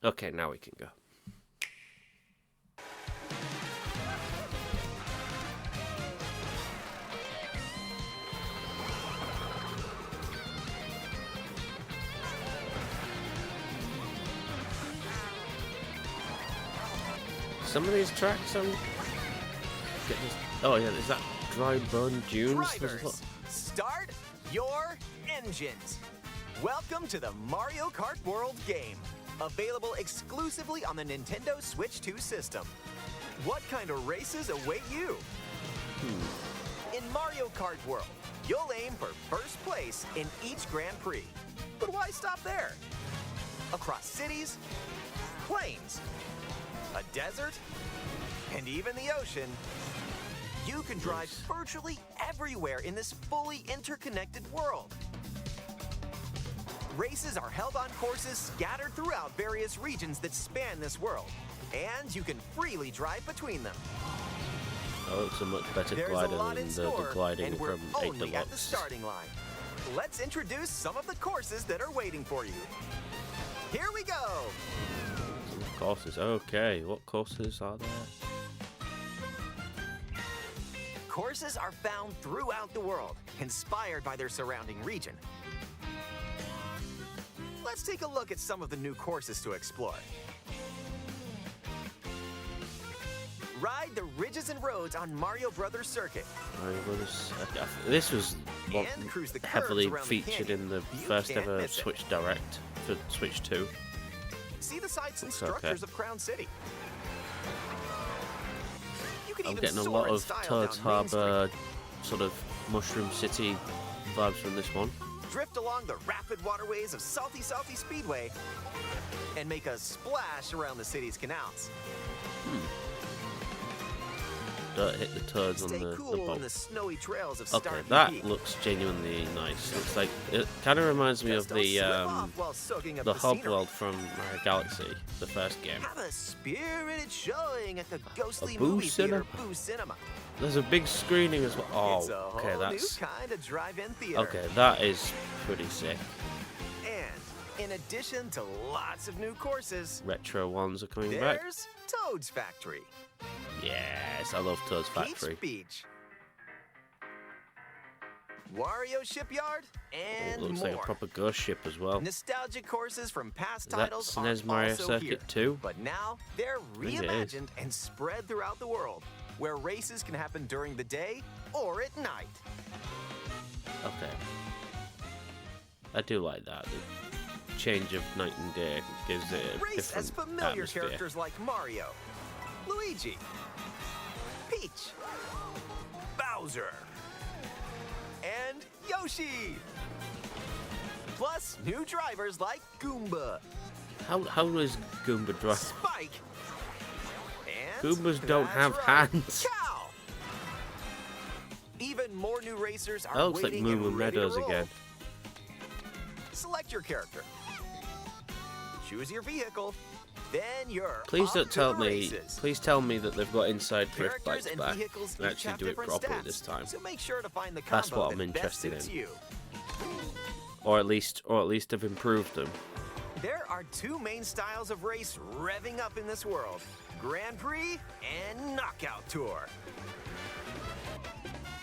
Okay, now we can go. Some of these tracks I'm getting. Oh yeah, is that dry bone dunes? Drivers, start your engines. Welcome to the Mario Kart World game, available exclusively on the Nintendo Switch 2 system. What kind of races await you? In Mario Kart World, you'll aim for first place in each Grand Prix. But why stop there? Across cities, plains, a desert, and even the ocean, you can drive virtually everywhere in this fully interconnected world. Races are held on courses scattered throughout various regions that span this world, and you can freely drive between them. Oh, it's a much better There's glider a lot than in the store, gliding and we're from 8 only at the Deluxe. starting line. Let's introduce some of the courses that are waiting for you. Here we go! Some courses. Okay, what courses are there? Courses are found throughout the world, inspired by their surrounding region. Let's take a look at some of the new courses to explore. Ride the ridges and roads on Mario Brothers Circuit. This was what And cruise the curves heavily around the featured canyon. in the You first can't ever miss it. Switch Direct for Switch 2. See the sights and Looks okay. structures of Crown City. You can I'm even getting a soar lot in of style Toad's down Main Street. Harbour, sort of Mushroom City vibes from this one. Drift along the rapid waterways of Salty Speedway and make a splash around the city's canals. Don't hit the Toads on Stay the cool boat. in the snowy trails of Okay, Starkey that Peak. looks genuinely nice. Looks like it kind of reminds me Just of don't the slip off while soaking up the the hub scenery. world from Galaxy, the first game. Have a spirited showing at the ghostly Boo movie theater, Cinema. Boo Cinema. There's a big screening as well. It's a Oh, whole okay, that's new kind of drive-in theater. okay. That is pretty sick. And in addition to lots of new courses, Retro ones are coming back. there's Toad's Factory, Yes, I love Toad's Factory. Peach Beach, Wario Shipyard, and Looks more. like a proper ghost ship as well. Nostalgic courses from past Is that titles are SNES Mario also Circuit here, 2? but now they're think it is. reimagined and spread throughout the world, where races can happen during the day or at night. Okay. I do like that. The change of night and day gives it a Race as different familiar atmosphere. characters like Mario, Luigi, Peach, Bowser, and Yoshi. Plus, new drivers like Goomba, How is Goomba drive? Spike, and Goombas don't that's have right, hands. Cow. Even more new racers are That looks like waiting Moo and Moo ready to Meadows roll. again. Select your character. Choose your vehicle. Then you're Please off don't to tell the me. races. Please tell me that they've got inside drift Characters bikes and back vehicles and each actually have do it different properly stats, this time. So make sure to find the That's combo what I'm that best interested suits in. you. Or at least have improved them. There are two main styles of race revving up in this world: Grand Prix and Knockout Tour.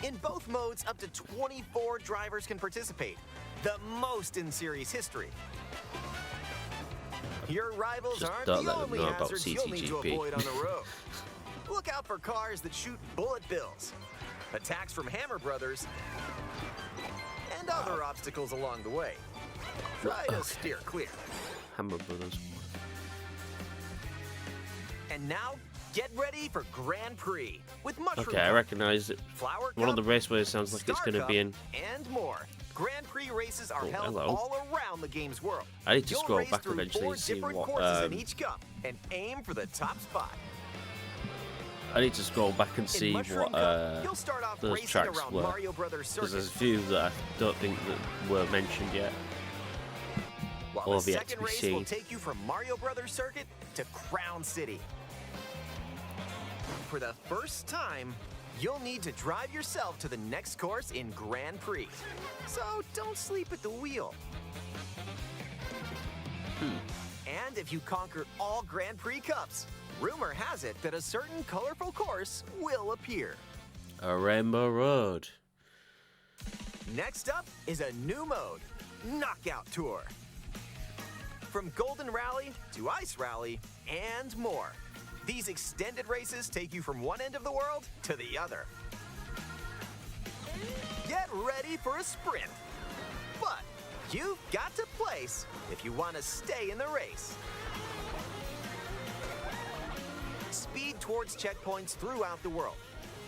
In both modes, up to 24 drivers can participate, the most in series history. Your rivals Just aren't don't the let them only know about hazards you'll need to CCGP. avoid on the road. Look out for cars that shoot bullet bills, attacks from Hammer Brothers, and other obstacles along the way. Try to steer clear. Hammer Brothers. And now, get ready for Grand Prix with Mushroom Okay, I Cup, recognize it. Flower One of Cup, the raceways sounds like it's Star going to Cup, be in. and more. Grand Prix races are Oh, held hello. all around the game's world. I need to You'll scroll race back through eventually 4 and see different what, courses in each cup and aim for the top spot. I need to scroll back and In see Mushroom what Cup, you'll start off those racing tracks around were. Mario Brothers Because Circuit, there's a few that I don't think that were mentioned yet. while all the have yet to second be race seen. will take you from Mario Brothers Circuit to Crown City. For the first time, you'll need to drive yourself to the next course in Grand Prix. So don't sleep at the wheel. And if you conquer all Grand Prix Cups, rumor has it that a certain colorful course will appear. A Rainbow Road. Next up is a new mode, Knockout Tour. From Golden Rally to Ice Rally and more. These extended races take you from one end of the world to the other. Get ready for a sprint. But you've got to place if you want to stay in the race. Speed towards checkpoints throughout the world.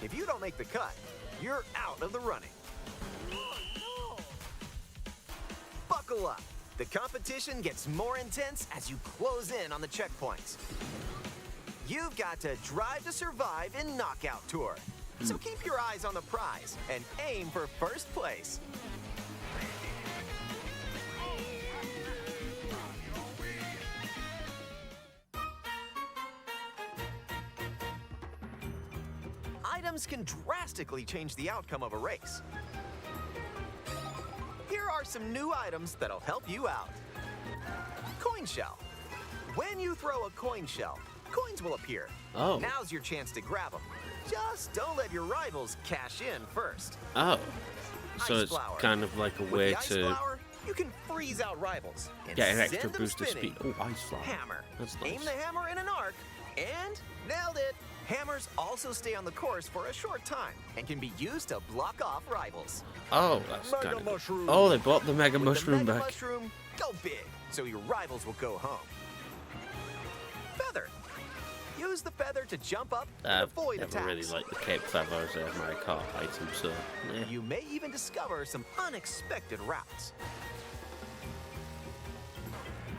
If you don't make the cut, you're out of the running. Buckle up. The competition gets more intense as you close in on the checkpoints. You've got to drive to survive in Knockout Tour. So keep your eyes on the prize and aim for first place. Items can drastically change the outcome of a race. Here are some new items that'll help you out. Coin shell. When you throw a coin shell, coins will appear. Oh. Now's your chance to grab them. Just don't let your rivals cash in first. Oh. So Ice it's flower. kind of like a With way the ice to flower, you can freeze out rivals and get an send extra them boost of spinning. speed. Oh, Ice Flower. Hammer. That's Aim nice. the hammer in an arc, and nailed it. Hammers also stay on the course for a short time and can be used to block off rivals. Oh, that's Mega kind of Mushroom. Oh, they brought the Mega With Mushroom the Mega back. Mushroom, go big, so your rivals will go home. Feather. Use the feather to jump up and avoid Never attacks. really liked the Cape Feather as a Mario Kart item, so yeah. You may even discover some unexpected routes.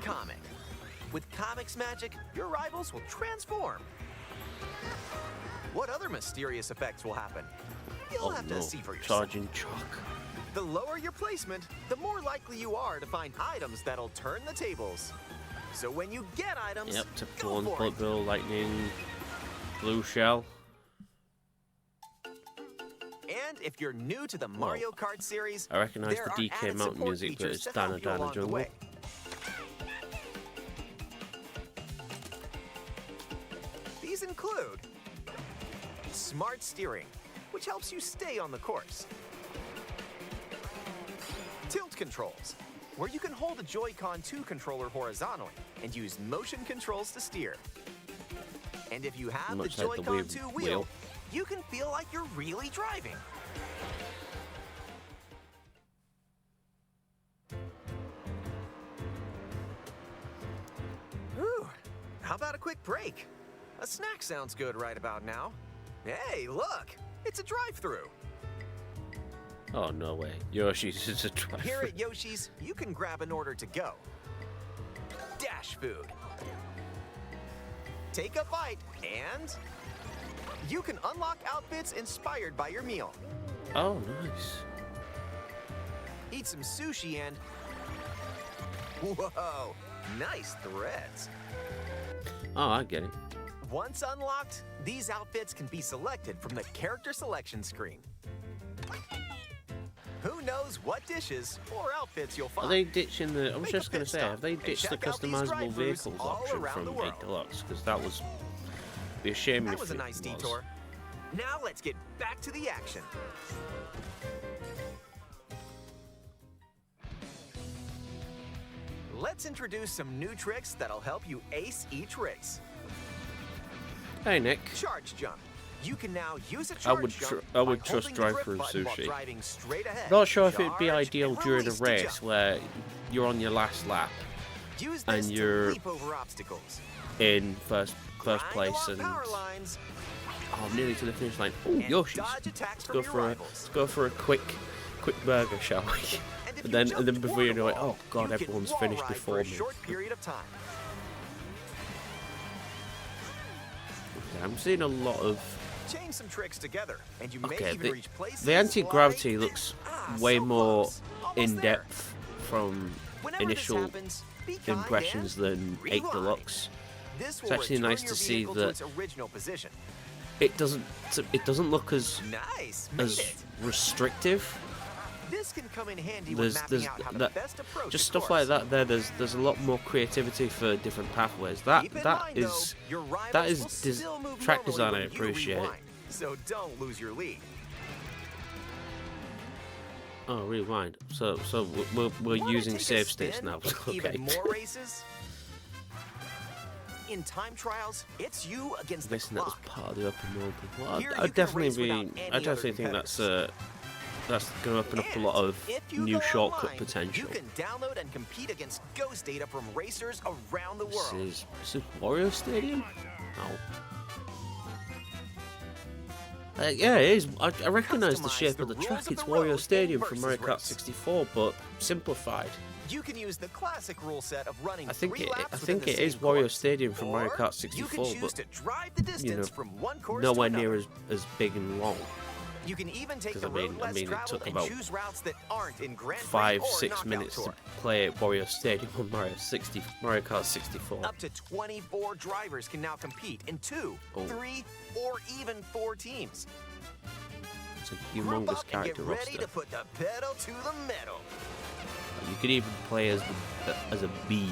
Comic. With Comic's magic, your rivals will transform. What other mysterious effects will happen? You'll Oh have no, to see for yourself. Charging Chalk. The lower your placement, the more likely you are to find items that'll turn the tables. So when you get items, Yep, go typical one. for Bullet it. Bill, Lightning, Blue Shell. And if you're new to the Mario Kart series, I recognise there the are DK added Mountain support music, but features it's to Dana help you Dana along the Jungle. way. These include smart steering, which helps you stay on the course. Tilt controls, where you can hold a Joy-Con 2 controller horizontally and use motion controls to steer. And if you have Much the like the Joy-Con Wii 2 wheel. wheel, you can feel like you're really driving. Ooh, how about a quick break? A snack sounds good right about now. Hey, look, it's a drive-thru. Oh, no way. Yoshi's is a drive. Here at Yoshi's, you can grab an order to go. Dash food. Take a bite, and you can unlock outfits inspired by your meal. Oh, nice. Eat some sushi and... Whoa, nice threads. Oh, I get it. Once unlocked, these outfits can be selected from the character selection screen. Who knows what dishes or outfits you'll find? Are they ditching the... I was Make just a going pit to say, stop have they and ditched the check out these customizable drive-thrus vehicles all option around from the 8 world. Deluxe? Because that was... be a shame That if was a it nice was. detour. Now let's get back to the action. Let's introduce some new tricks that'll help you ace each race. Hey, Nick. Charge jump. You can now use a I charge would jump I would by trust holding the grip drive-through button while sushi. driving straight ahead. Not sure if it'd be Charge ideal and during a release to race jump. where you're on your last lap Use and this to you're leap over obstacles. in first Grind place along and power lines oh, nearly to the finish line. Oh, and Yoshi's. dodge attacks Let's from go your for a rivals. a quick burger, shall we? And if And you then jump before toward you a know it, wall, oh god, you can everyone's wall finished ride before for a me. short period of time. Okay, I'm seeing a lot of. Chain some tricks together, and you may Okay, even reach places the anti-gravity like looks this. way So more close. Almost in there. depth from Whenever initial this happens, be kind impressions and than 8 rewind. Deluxe. This It's will actually return nice your to see vehicle to that its original position. It doesn't look as Nice, made as it. restrictive This can come in handy when mapping out how to best approach just a stuff course. like that. There's a lot more creativity for different pathways. That Keep in that mind, is though, your rivals that will is still move track normally design I when you appreciate. rewind, so don't lose your lead. Oh, rewind. So we're Wanna using take a save states spin now. with Okay. Even more races. In time trials, it's you against the Guessing that was clock. part of the open world. Well, Here you I'd can definitely race without be. any I other definitely think that's going to open up a And lot of if you new go shortcut online, potential. You can download and compete against ghost data from racers around the world. This is Wario Stadium. Oh. Yeah, it is. I recognise the Customize shape the of the rules track. of It's the road Wario in Stadium from Mario versus Kart race. 64, but simplified. You can use the classic rule set of running I think 3 laps I within think the it is same Wario course. Stadium from Mario Or Kart 64, you can choose but to drive the distance from one course nowhere to near another. as big and long. You can even take 'Cause the I mean- road I less mean, it traveled took and about choose routes that aren't in Grand Prix 5-6 or Knockout minutes Tour. to play at Wario Stadium on Mario Kart 64. Up to 24 drivers can now compete in 2, Oh. 3, or even 4 teams. It's a Group humongous up and get character ready roster. to put the pedal to the metal. You could even play as a bee.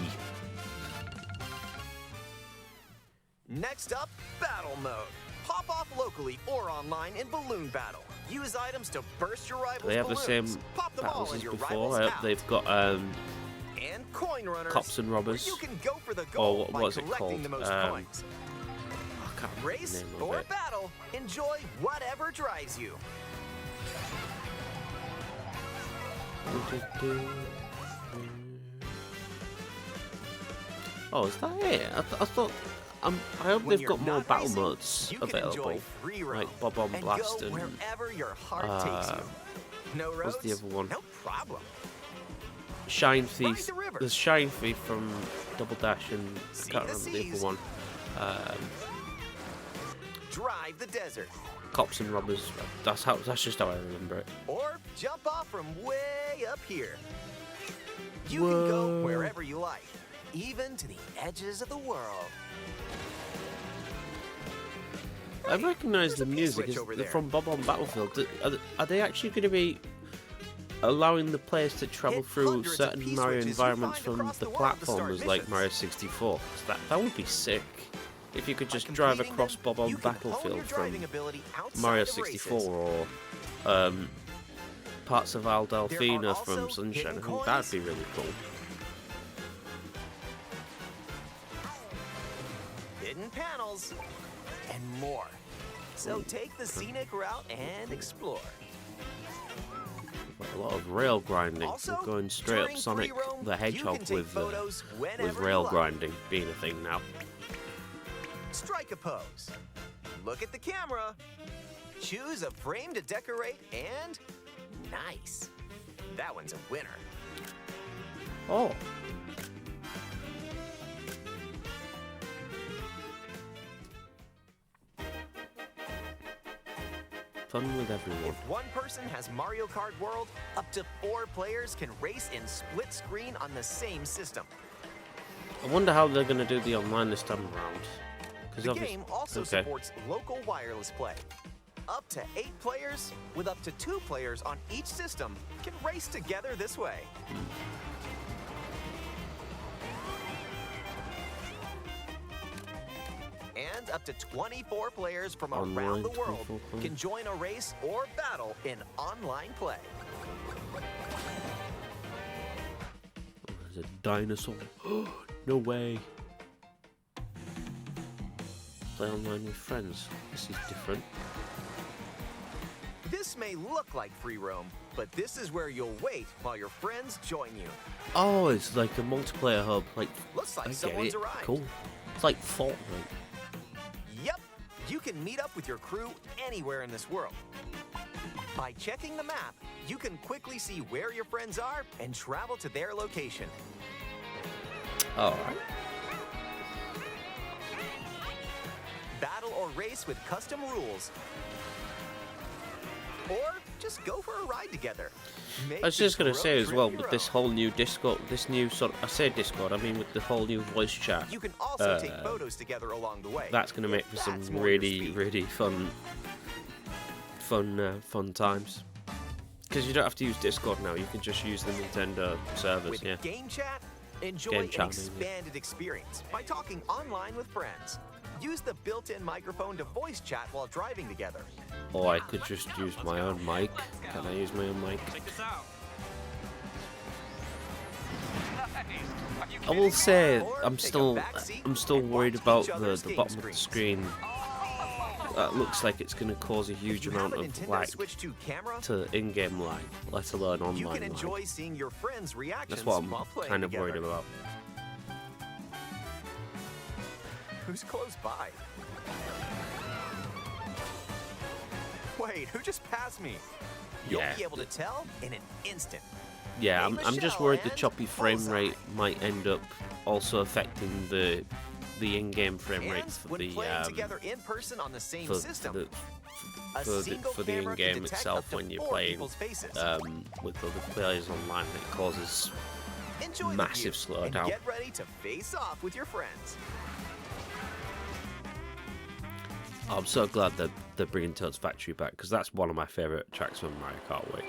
Next up, battle mode. Pop off locally or online in balloon battle. Use items to burst your rival's They have the balloons. same Pop them battles all in as your before. rival's I hope house. they've got And coin runners. cops and robbers. You can go for the Or goal by what's it collecting called? the most coins. I can't remember Race the name of or it. battle, enjoy whatever drives you. Oh, is that it? I thought. I hope When they've you're got more not battle racing, modes you can available, enjoy free roam like Bob on and Blast go and wherever your heart takes you. No roads? what's the other one? No problem. Shine Thief. the river. There's Shine Thief from Double Dash, and I See can't the remember the seas. other one. Drive the desert. Cops and robbers. That's just how I remember it. Or jump off from way up here. You can go Whoa. wherever you like, even to the edges of the world. I recognise the there's a music P-switch is over there. from Bob on Battlefield. Are they actually going to be allowing the players to travel Hit through hundreds of certain Mario P-switches you environments find from across the the world to start platformers like missions. Mario 64? 'Cause that would be sick. If you could By just drive completing across them, Bob on you can hone your Battlefield driving from ability outside Mario of 64 races. or parts of Al There are Delfina also from Sunshine, I hidden think that'd coins. be really cool. Hidden panels, and more. So take the scenic route and explore. Like a lot of rail grinding. Also, We're going straight up during Sonic free roam, the you Hedgehog can take with photos whenever rail you like. grinding being a thing now. Strike a pose. Look at the camera. Choose a frame to decorate, and nice. That one's a winner. Oh. Fun with everyone. If one person has Mario Kart World, up to 4 players can race in split screen on the same system. I wonder how they're going to do the online this time around. The game also okay. supports local wireless play. Up to 8 players, with up to 2 players on each system, can race together this way. And up to 24 players from around Online the world 24 players. can join a race or battle in online play. There's a dinosaur. No way. Play online with friends. This is different. This may look like free roam, but this is where you'll wait while your friends join you. Oh, it's like a multiplayer hub. Like, Looks like I get someone's it. arrived. Cool. It's like Fortnite. Yep, you can meet up with your crew anywhere in this world. By checking the map, you can quickly see where your friends are and travel to their location. Alright. Battle or race with custom rules. Or just go for a ride together. Make I was this just going to road say as trip well, your with this own. whole new Discord, this new sort of, I say Discord, I mean with the whole new voice chat, You can also take photos together along the way. that's going to make for some That's more your really, speed. really fun times. because you don't have to use Discord now. You can just use the Nintendo servers. With Yeah. Game Chat, enjoy Game an chat, maybe. expanded experience by talking online with friends. Use the built-in microphone to voice chat while driving together. Or I could just use my own mic. Can I use my own mic? Check this out. I will say Or I'm take a still back seat and worried watch about each other's the game bottom of the screens. screen. That looks like it's going to cause a If huge you amount have a of Nintendo lag Switch 2 camera, to in-game lag, let alone online you can lag. enjoy seeing your friends' reactions That's what while I'm playing kind of together. worried about. Who's close by? Wait, who just passed me? You'll Yeah. be able to tell in an instant. Yeah, Hey, I'm just Michelle, worried the and choppy frame bullseye. rate might end up also affecting the in-game frame And rate for when the playing together in person on the same for system, the a for the single for the camera can in-game detect itself up to when you're 4 playing people's faces. with other players online, it causes Enjoy massive the view and slowdown. get ready to face off with your friends. I'm so glad that they're bringing Toad's Factory back, because that's one of my favourite tracks from Mario Kart Wii.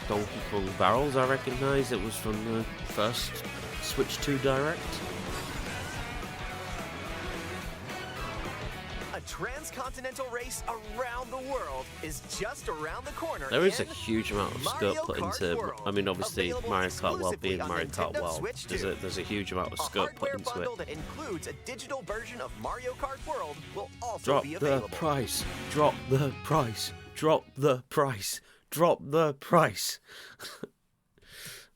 Donkey Kong barrels, I recognise it was from the first Switch 2 Direct. A transcontinental race around the world is just around the corner. There is a in huge amount of Mario scope put Kart into. World, I mean, obviously available Mario Kart World exclusively being on Mario Kart Nintendo World, Switch there's 2. a huge amount of A scope put hardware into bundle it. that includes a digital version of Mario Kart World will also Drop be the available. price. Drop the price. Drop the price. Drop the price.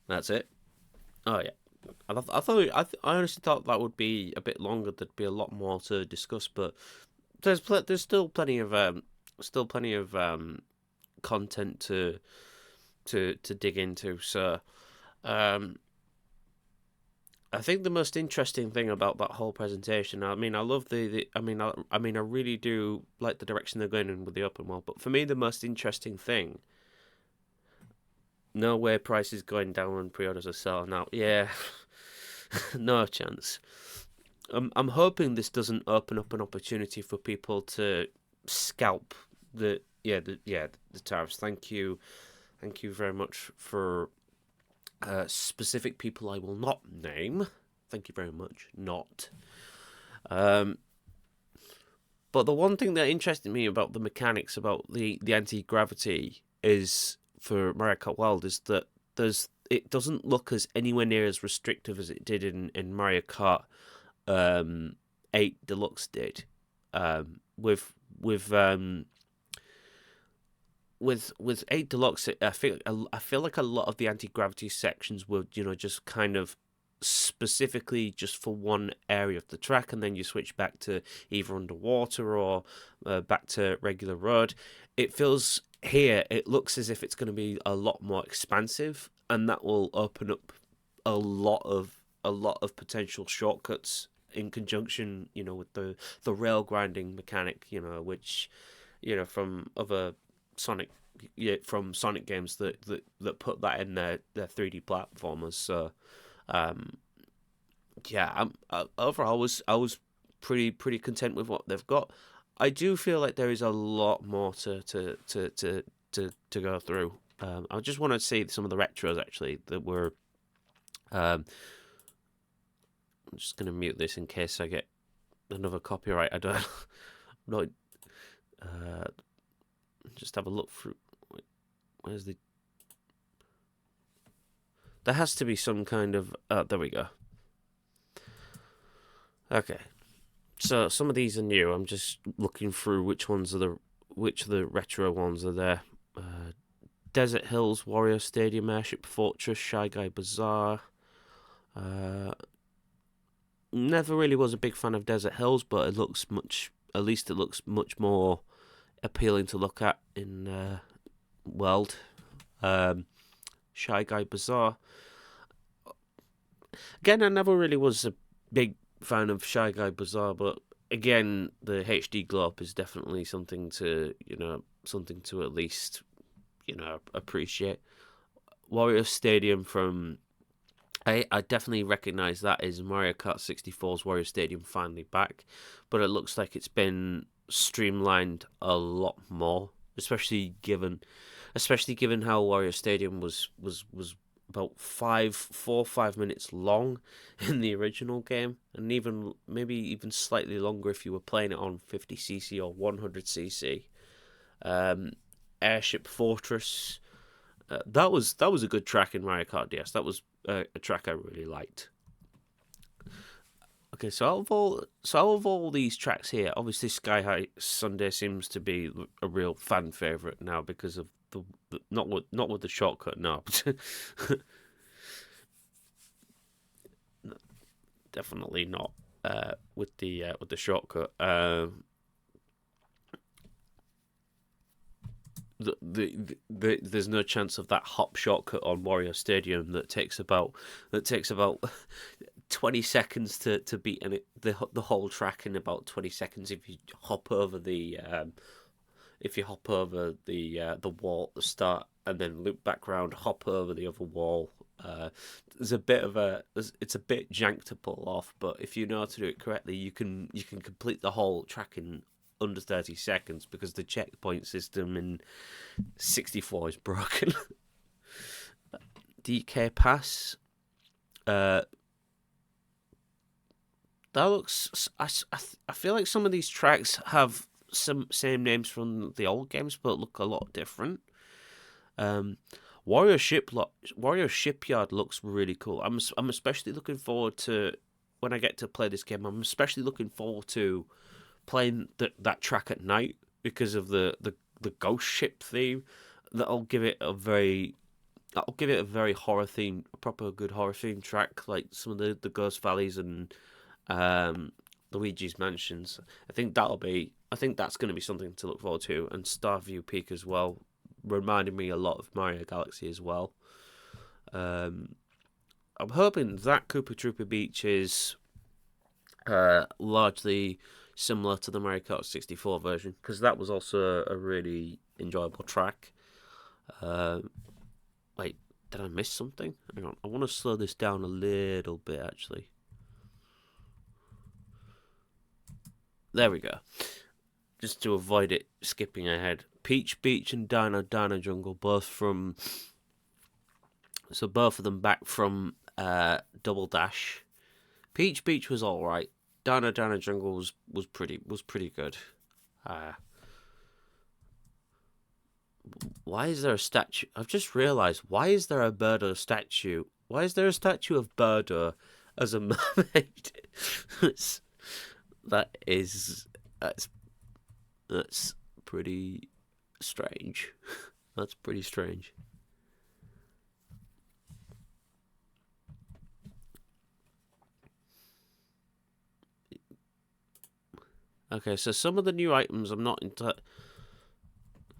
That's it. Oh yeah. I honestly thought that would be a bit longer. There'd be a lot more to discuss, but there's still plenty of content to dig into. So I think the most interesting thing about that whole presentation, I mean, I love I really do like the direction they're going in with the open world, but for me the most interesting thing, no way price is going down when pre-orders are selling out. Yeah. No chance. I'm hoping this doesn't open up an opportunity for people to scalp the tariffs. Thank you very much for specific people I will not name. Thank you very much. Not. But the one thing that interested me about the mechanics about the anti-gravity is for Mario Kart World is that it doesn't look as anywhere near as restrictive as it did in Mario Kart 8 Deluxe did. With 8 Deluxe, I feel like a lot of the anti-gravity sections were, just kind of specifically just for one area of the track, and then you switch back to either underwater or back to regular road. It feels here, it looks as if it's going to be a lot more expansive, and that will open up a lot of potential shortcuts in conjunction, with the rail grinding mechanic, which, from other Sonic games that put that in their 3D platformers. So overall I was pretty content with what they've got. I do feel like there is a lot more to go through. I just want to see some of the retros actually that were. I'm just gonna mute this in case I get another copyright. I don't. Not. Just have a look through. Where's the? There has to be some kind of. There we go. Okay. So some of these are new. I'm just looking through which of the retro ones are there. Desert Hills, Warrior Stadium, Airship Fortress, Shy Guy Bazaar. Never really was a big fan of Desert Hills, but it looks much more appealing to look at in World. Shy Guy Bazaar. Again, I never really was a big fan of Shy Guy Bazaar, but again, the HD glow up is definitely something to at least appreciate. Wario Stadium from I definitely recognise that is Mario Kart 64's Wario Stadium finally back, but it looks like it's been streamlined a lot more, especially given how Wario Stadium was about 4 or 5 minutes long in the original game, and maybe even slightly longer if you were playing it on 50cc or 100cc. Airship Fortress. That was a good track in Mario Kart DS. That was a track I really liked. Okay, so out of all these tracks here, obviously Sky High Sunday seems to be a real fan favorite now because of the not with the shortcut, no. Definitely not with the shortcut. There's no chance of that hop shortcut on Wario Stadium that takes about 20 seconds to beat the whole track in about 20 seconds if you hop over the wall at the start and then loop back around, hop over the other wall. It's a bit jank to pull off, but if you know how to do it correctly, you can complete the whole track in under 30 seconds because the checkpoint system in 64 is broken. DK Pass. That looks. I feel like some of these tracks have some same names from the old games, but look a lot different. Warrior Shipyard looks really cool. I'm especially looking forward to when I get to play this game. I'm especially looking forward to playing that track at night because of the ghost ship theme. That'll give it a very horror theme, a proper good horror theme track, like some of the Ghost Valleys and Luigi's Mansions. I think that's going to be something to look forward to, and Starview Peak as well, reminding me a lot of Mario Galaxy as well. I'm hoping that Koopa Troopa Beach is largely similar to the Mario Kart 64 version, because that was also a really enjoyable track. Wait, did I miss something? Hang on, I want to slow this down a little bit, actually. There we go. Just to avoid it skipping ahead. Peach Beach and Dino Jungle, both of them back from Double Dash. Peach Beach was alright. Dino Jungle was pretty good. Why is there a statue? I've just realised. Why is there a Birdo statue? Why is there a statue of Birdo as a mermaid? That's pretty strange. That's pretty strange. Okay, so some of the new items I'm not into.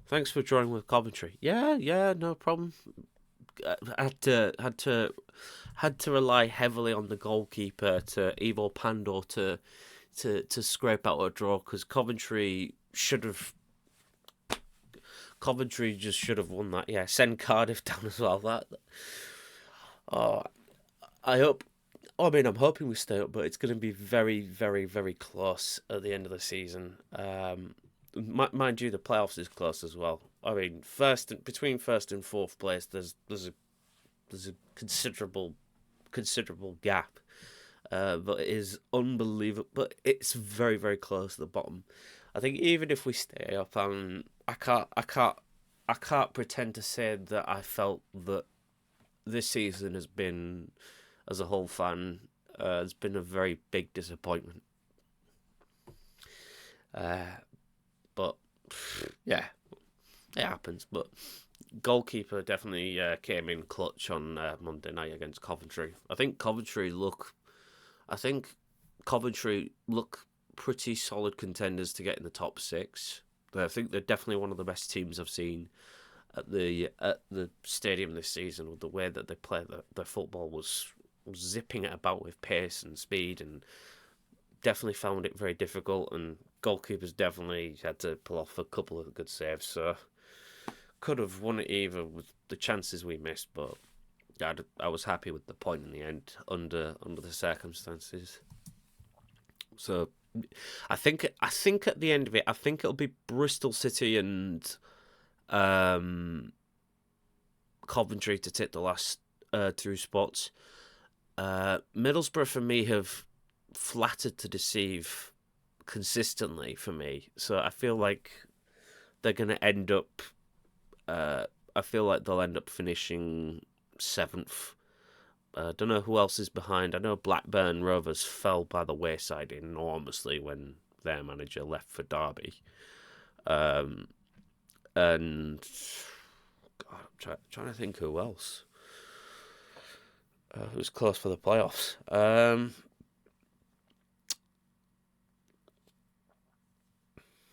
Thanks for drawing with Coventry. Yeah, no problem. I had to rely heavily on the goalkeeper to Evo Pandor to scrape out a draw, because Coventry just should have won that. Yeah, send Cardiff down as well. I'm hoping we stay up, but it's going to be very, very, very close at the end of the season. Mind you, the playoffs is close as well. I mean, between first and fourth place, there's a considerable gap. But it is unbelievable. But it's very, very close to the bottom. I think even if we stay up, I can't pretend to say that I felt that this season has been, as a whole fan, has been a very big disappointment. But yeah, it happens. But goalkeeper definitely came in clutch on Monday night against Coventry. I think Coventry look pretty solid contenders to get in the top six. I think they're definitely one of the best teams I've seen at the stadium this season. With the way that they play, their football was zipping it about with pace and speed, and definitely found it very difficult. And goalkeepers definitely had to pull off a couple of good saves. So could have won it either with the chances we missed, but I was happy with the point in the end under the circumstances. So I think at the end of it, I think it'll be Bristol City and Coventry to take the last two spots. Middlesbrough for me have flattered to deceive consistently for me, so I feel like they're going to end up. I feel like they'll end up finishing 7th. I don't know who else is behind. I know Blackburn Rovers fell by the wayside enormously when their manager left for Derby. And God, I'm trying to think who else. Who's close for the playoffs?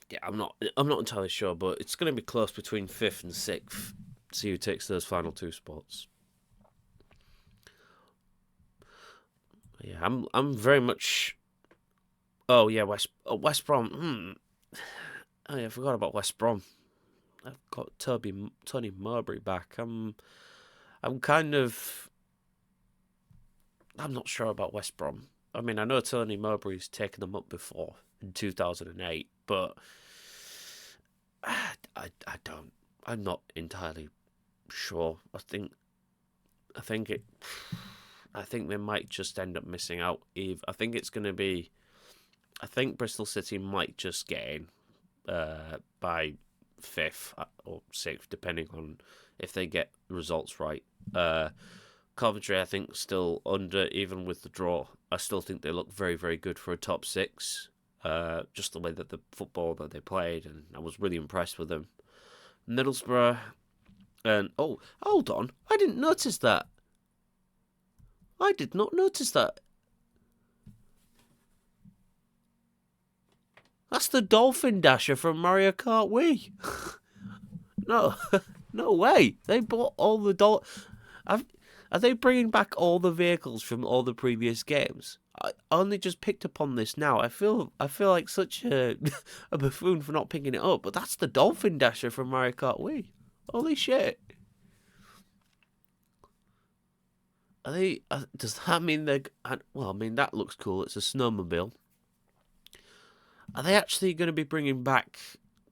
Yeah, I'm not entirely sure, but it's going to be close between 5th and 6th. See who takes those final two spots. Yeah, I'm very much. Oh yeah, West Brom. Oh yeah, I forgot about West Brom. I've got Tony Mowbray back. I'm kind of. I'm not sure about West Brom. I mean, I know Tony Mowbray's taken them up before in 2008, but I don't. I'm not entirely sure. I think they might just end up missing out. I think it's going to be. I think Bristol City might just get in by 5th or 6th, depending on if they get results right. Coventry, I think, still under, even with the draw. I still think they look very, very good for a top 6. Just the way that the football that they played, and I was really impressed with them. Middlesbrough, and oh, hold on, I didn't notice that. I did not notice that. That's the Dolphin Dasher from Mario Kart Wii. No, no way. They bought all the Are they bringing back all the vehicles from all the previous games? I only just picked up on this now. I feel like such a buffoon for not picking it up, but that's the Dolphin Dasher from Mario Kart Wii. Holy shit. Are they? Does that mean they're? Well, I mean that looks cool. It's a snowmobile. Are they actually going to be bringing back?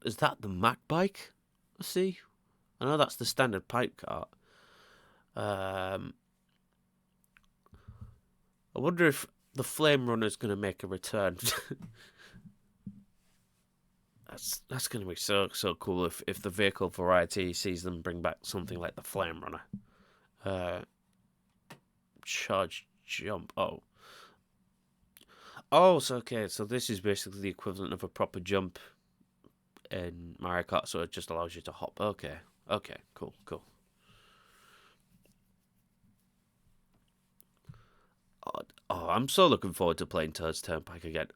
Is that the Mac bike? I see. I know that's the standard pipe cart. I wonder if the Flame Runner's going to make a return. That's going to be so cool if the vehicle variety sees them bring back something like the Flame Runner. Charge jump. Oh, so okay. So this is basically the equivalent of a proper jump in Mario Kart. So it just allows you to hop. Okay. Cool. Oh, I'm so looking forward to playing Toad's Turnpike again.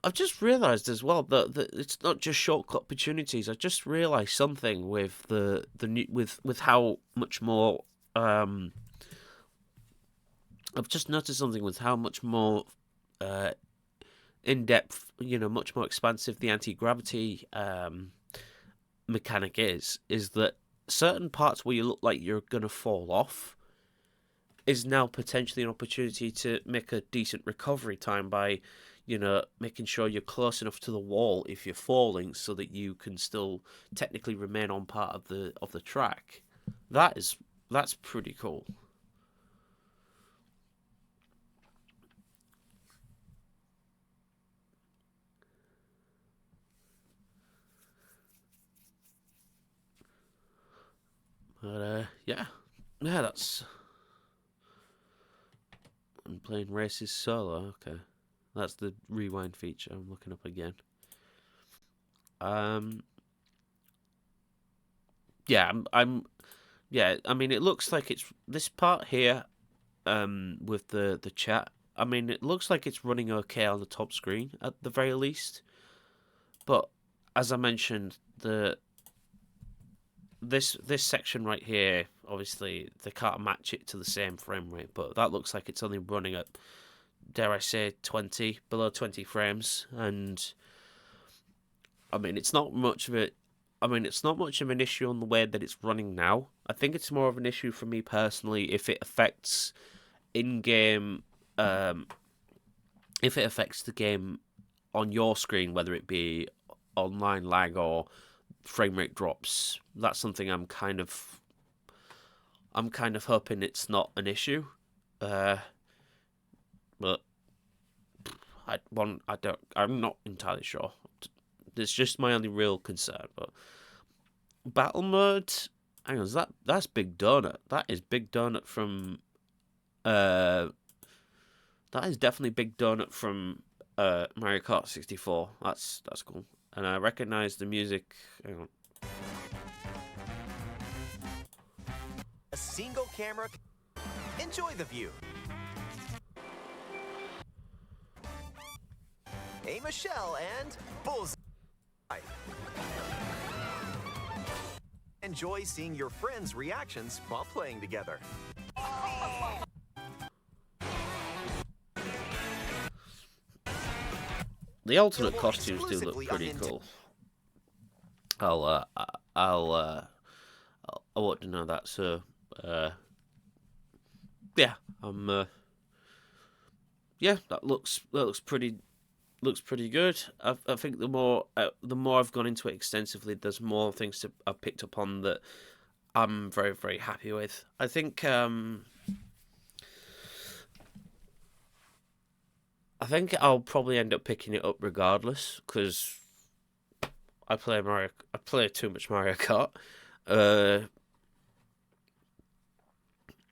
I've just realised as well that it's not just shortcut opportunities. I just realised something with the new with how much more. I've just noticed something with how much more in depth, much more expansive the anti-gravity mechanic is that certain parts where you look like you're gonna fall off is now potentially an opportunity to make a decent recovery time by, making sure you're close enough to the wall if you're falling so that you can still technically remain on part of the track. That's pretty cool. But yeah, that's. I'm playing races solo. Okay, that's the rewind feature. I'm looking up again. Yeah, I'm. Yeah, I mean, it looks like it's this part here. With the chat. I mean, it looks like it's running okay on the top screen at the very least. But as I mentioned, this section right here, obviously they can't match it to the same frame rate, but that looks like it's only running at, dare I say, below 20 frames, and I mean it's not much of it. I mean, it's not much of an issue on the way that it's running now. I think it's more of an issue for me personally if it affects in-game, um, if it affects the game on your screen, whether it be online lag or frame rate drops. That's something I'm kind of hoping it's not an issue. But I'm not entirely sure. It's just my only real concern. But battle mode, hang on, that's Big Donut. That is Big Donut from that is definitely Big Donut from Mario Kart 64. That's cool. And I recognize the music. Hang on. A single camera. Enjoy the view. Aim a shell and bullseye. Enjoy seeing your friends' reactions while playing together. The alternate costumes do look pretty cool. I want to know that. So, yeah, yeah, that looks pretty good. I think the more I've gone into it extensively, there's more things I've picked up on that I'm very, very happy with. I think I'll probably end up picking it up regardless because I play too much Mario Kart.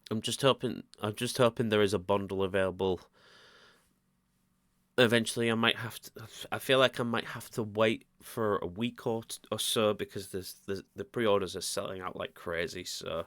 I'm just hoping there is a bundle available. Eventually, I feel like I might have to wait for a week or so because the pre-orders are selling out like crazy. So